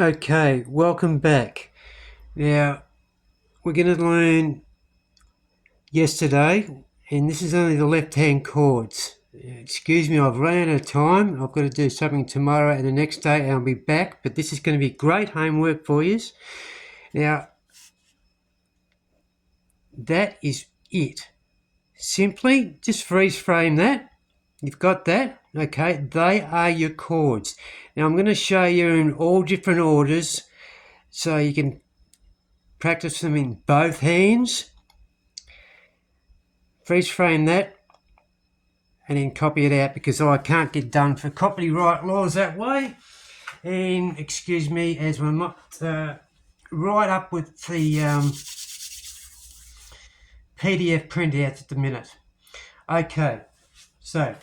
Okay, welcome back. Now, we're going to learn yesterday, and this is only the left-hand chords. Excuse me, I've run out of time. I've got to do something tomorrow and the next day, and I'll be back, but this is going to be great homework for you. Now, that is it. Simply just freeze frame that. You've got that. Okay, they are your chords. Now, I'm going to show you in all different orders so you can practice them in both hands. Freeze frame that and then copy it out because I can't get done for copyright laws that way. And excuse me, as we're not right up with the PDF printouts at the minute. Okay, so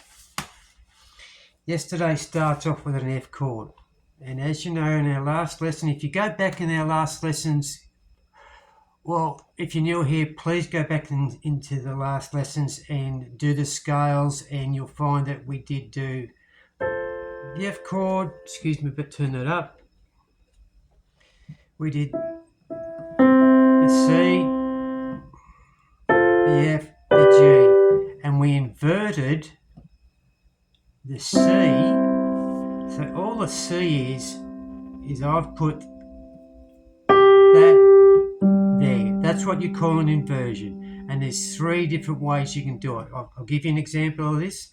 yesterday starts off with an F chord. And as you know, in our last lesson, if you go back in our last lessons, well, if you're new here, please go back into the last lessons and do the scales, and you'll find that we did do the F chord, excuse me, but turn that up. We did the C, the F, the G, and we inverted the C. So all the C is I've put that there. That's what you call an inversion. And there's three different ways you can do it. I'll give you an example of this.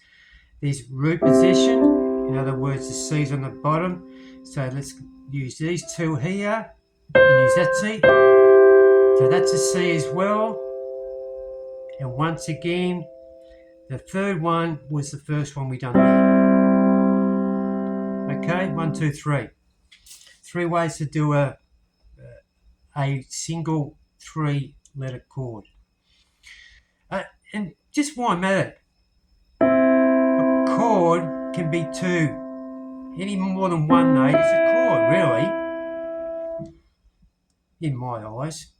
There's root position. In other words, the C's on the bottom. So let's use these two here and use that C. So that's a C as well. And once again, the third one was the first one we done there. Okay, 1, 2, 3. Three ways to do a single 3-letter chord. And just why matter? A chord can be two. Any more than one note is a chord, really, in my eyes.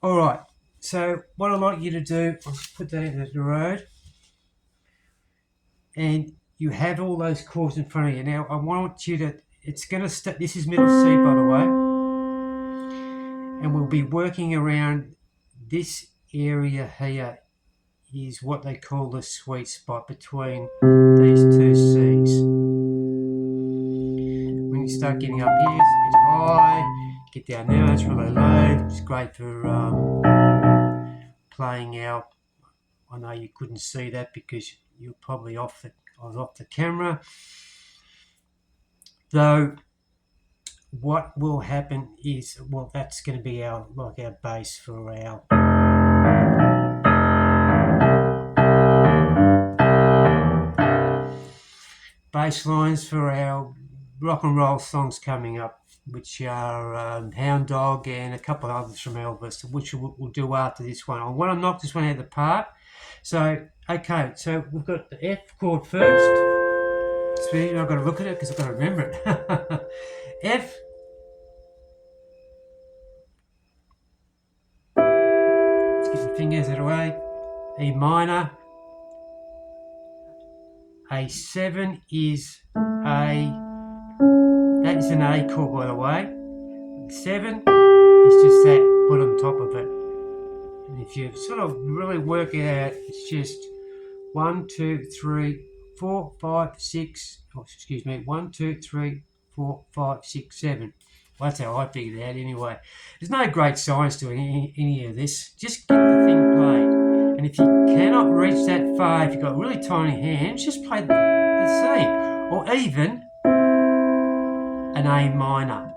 All right, so what I'd like you to do, I'll put that into the road, and you have all those chords in front of you. Now, I want you to, it's going to start, this is middle C, by the way, and we'll be working around this area here is what they call the sweet spot between these two C's. When you start getting up here, it's a bit high. Get down there, it's really low. It's great for playing out. I know you couldn't see that because you're probably I was off the camera. Though what will happen is, well, that's going to be our bass for our bass lines for our rock and roll songs coming up, which are Hound Dog and a couple of others from Elvis, which we'll do after this one. I want to knock this one out of the park. So, okay, so we've got the F chord first. Excuse me, I've got to look at it because I've got to remember it. F. Let's get my fingers out of the way. E minor. A7 is that is an A chord, by the way. 7 is just that put on top of it. And if you sort of really work it out, it's just 1, 2, 3, 4, 5, 6. Oh, excuse me. 1, 2, 3, 4, 5, 6, 7. Well, that's how I figured it out anyway. There's no great science to any of this. Just get the thing played. And if you cannot reach that far, if you've got really tiny hands, just play the C. Or even an A minor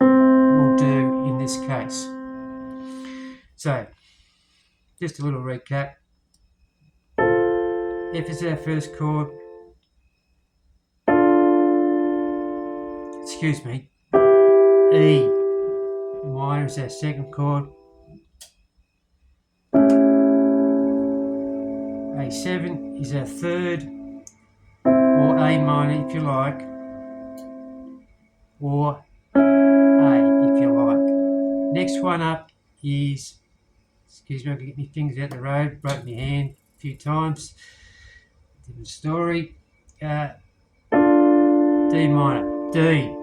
will do in this case. So, just a little recap. F is our first chord. Excuse me. E minor is our second chord. A7 is our third, or A minor if you like, or A if you like. Next one up is, excuse me, I can get my fingers out the road, broke my hand a few times, different story. D minor, D.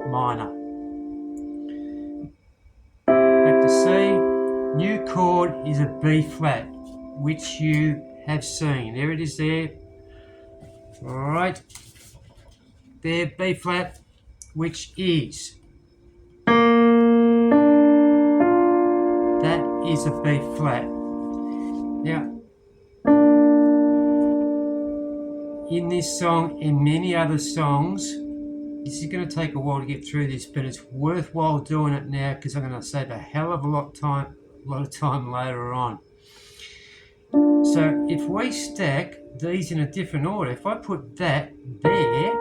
minor. Back to C. New chord is a B flat, which you have seen. There it is there. Alright. There, B flat, which is. That is a B flat. Now, in this song and many other songs, this is going to take a while to get through this, but it's worthwhile doing it now because I'm going to save a hell of a lot of time later on. So if we stack these in a different order, if I put that there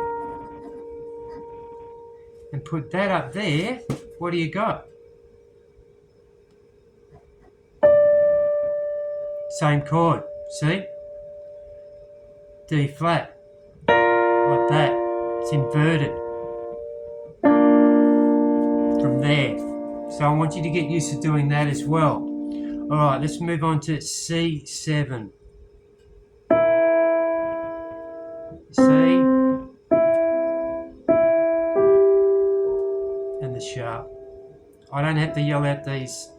and put that up there, what do you got? Same chord, see? D flat, like that. It's inverted from there. So I want you to get used to doing that as well. Alright, let's move on to C7. C and the sharp. I don't have to yell out these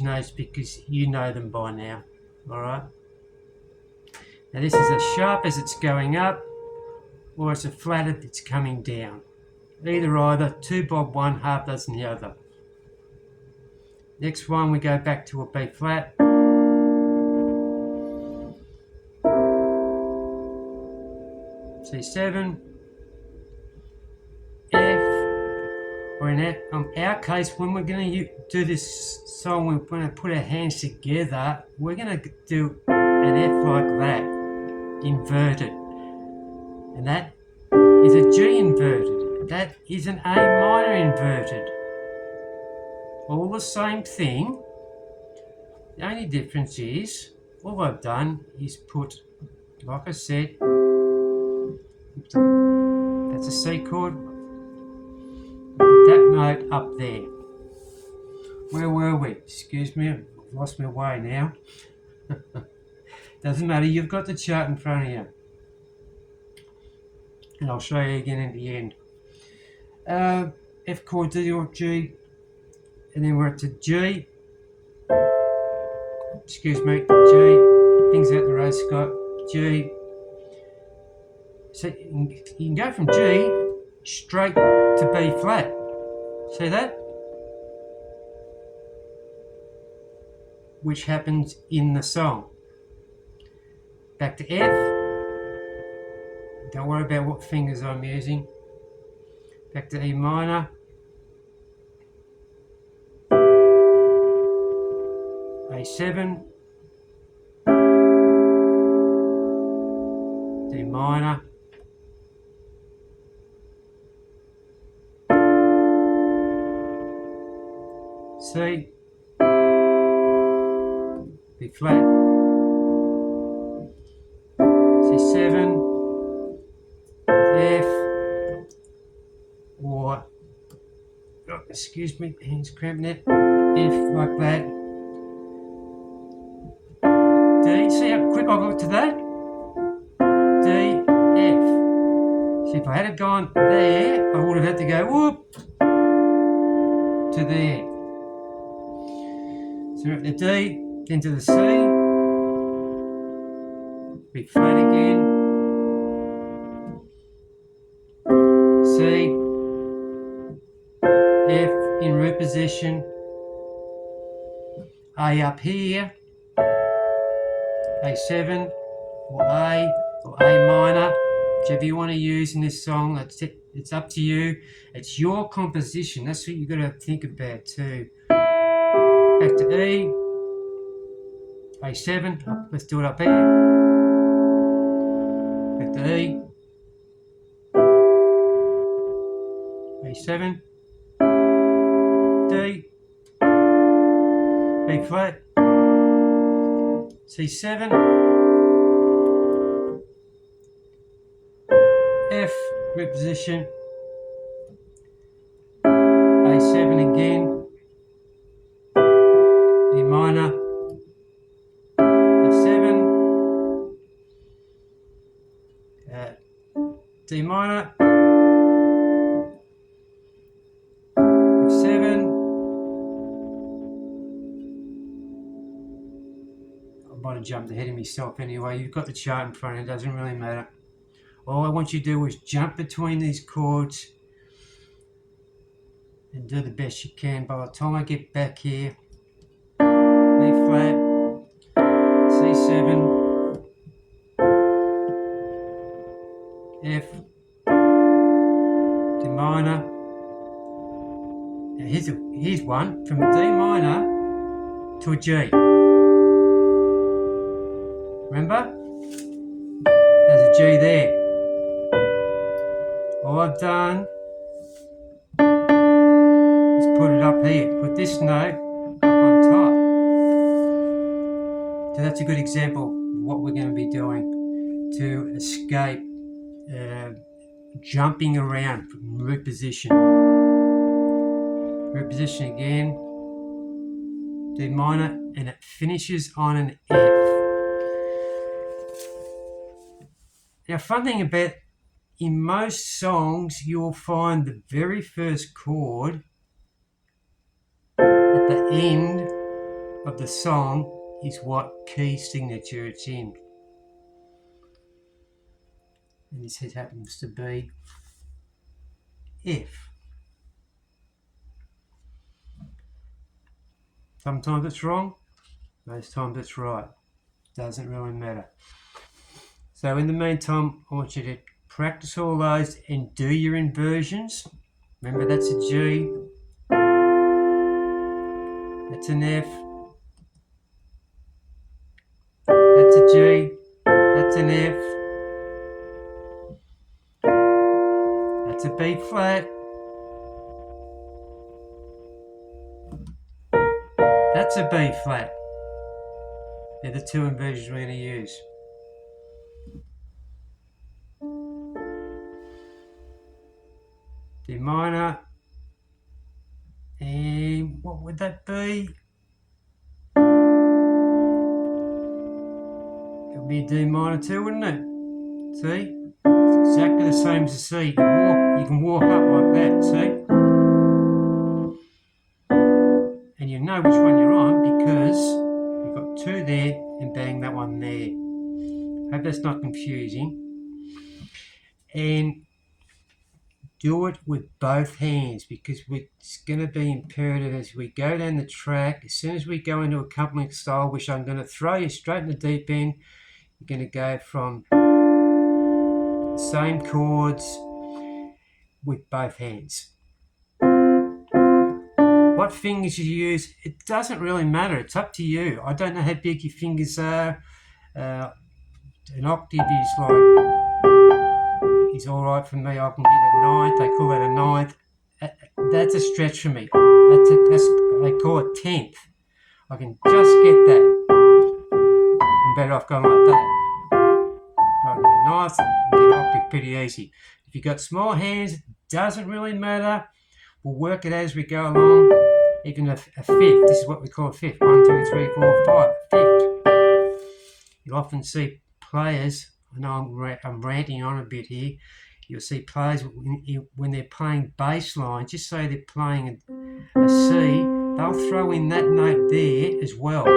notes because you know them by now. Alright. Now this is as sharp as it's going up, or it's a flat as it's coming down. Either, 2 bob one, half dozen the other. Next one, we go back to a B flat. C7, F, or in our case, when we're going to do this song, we're going to put our hands together, we're going to do an F like that, inverted. And that is a G inverted. That is an A minor inverted. All the same thing. The only difference is, all I've done is put, like I said, that's a C chord. Put that note up there. Where were we? Excuse me, I've lost my way now. Doesn't matter, you've got the chart in front of you. And I'll show you again at the end. F chord, D or G, and then we're up to G. Excuse me, G. Things out the road, Scott. G. So you can go from G straight to B flat. See that? Which happens in the song. Back to F. Don't worry about what fingers I'm using. Back to E minor. A7. D minor. C. B flat. C7. F, or, oh, excuse me, hands cramping it, F like that, D, see how quick I got to that, D, F. See, if I had gone there, I would have had to go whoop to there. So we're at the D, then to the C, B flat again, C, F in root position, A up here, A7 or A minor, whichever you want to use in this song. It's up to you. It's your composition. That's what you've got to think about too. Back to E, A7, let's do it up here, back to E, A7, D, B flat, C7, F, root position, A7 again, E minor, F7, D minor, jumped ahead of myself anyway. You've got the chart in front of you, it doesn't really matter. All I want you to do is jump between these chords and do the best you can. By the time I get back here, B flat, C7, F, D minor. Now here's one from a D minor to a G. Remember? There's a G there. All I've done is put it up here. Put this note up on top. So that's a good example of what we're going to be doing to escape jumping around from root position. Root position again, D minor, and it finishes on an F. Now, fun thing about, in most songs, you'll find the very first chord at the end of the song is what key signature it's in. And this happens to be F. Sometimes it's wrong, most times it's right. Doesn't really matter. So in the meantime, I want you to practice all those and do your inversions. Remember, that's a G, that's an F, that's a G, that's an F, that's a B flat, that's a B flat. They're the two inversions we're going to use. D minor, and what would that be? It would be a D minor too, wouldn't it? See? It's exactly the same as a C. You can walk up like that, see? And you know which one you're on because you've got two there and bang that one there. Hope that's not confusing. And do it with both hands because it's going to be imperative as we go down the track. As soon as we go into accompanying style, which I'm going to throw you straight in the deep end, you're going to go from the same chords with both hands. What fingers you use, it doesn't really matter. It's up to you. I don't know how big your fingers are. An octave is all right for me. I can get a ninth. They call that a ninth. That's a stretch for me. They call it tenth. I can just get that. I'm better off going like that. I can get a ninth and get an octave pretty easy. If you've got small hands, it doesn't really matter. We'll work it as we go along. Even a fifth. This is what we call a fifth. 1, 2, 3, 4, 5. Fifth. You'll often see players. I know I'm ranting on a bit here. You'll see players when they're playing bass lines, just say they're playing a C, they'll throw in that note there as well.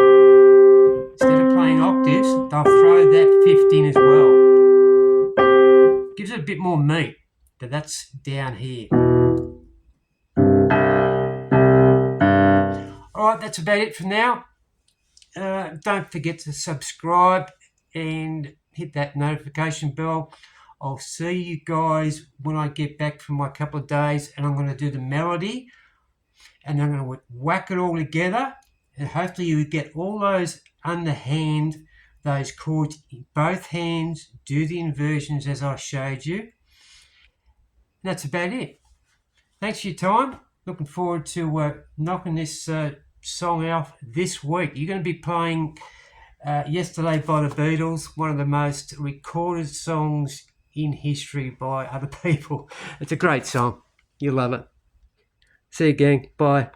Instead of playing octaves, they'll throw that fifth in as well. Gives it a bit more meat, but that's down here. Alright, that's about it for now. Don't forget to subscribe and hit that notification bell. I'll see you guys when I get back from my couple of days, and I'm going to do the melody and I'm going to whack it all together, and hopefully you get all those underhand, those chords in both hands, do the inversions as I showed you. And that's about it. Thanks for your time. Looking forward to knocking this song off this week. You're going to be playing Yesterday by the Beatles, one of the most recorded songs in history by other people. It's a great song. You'll love it. See you, gang. Bye.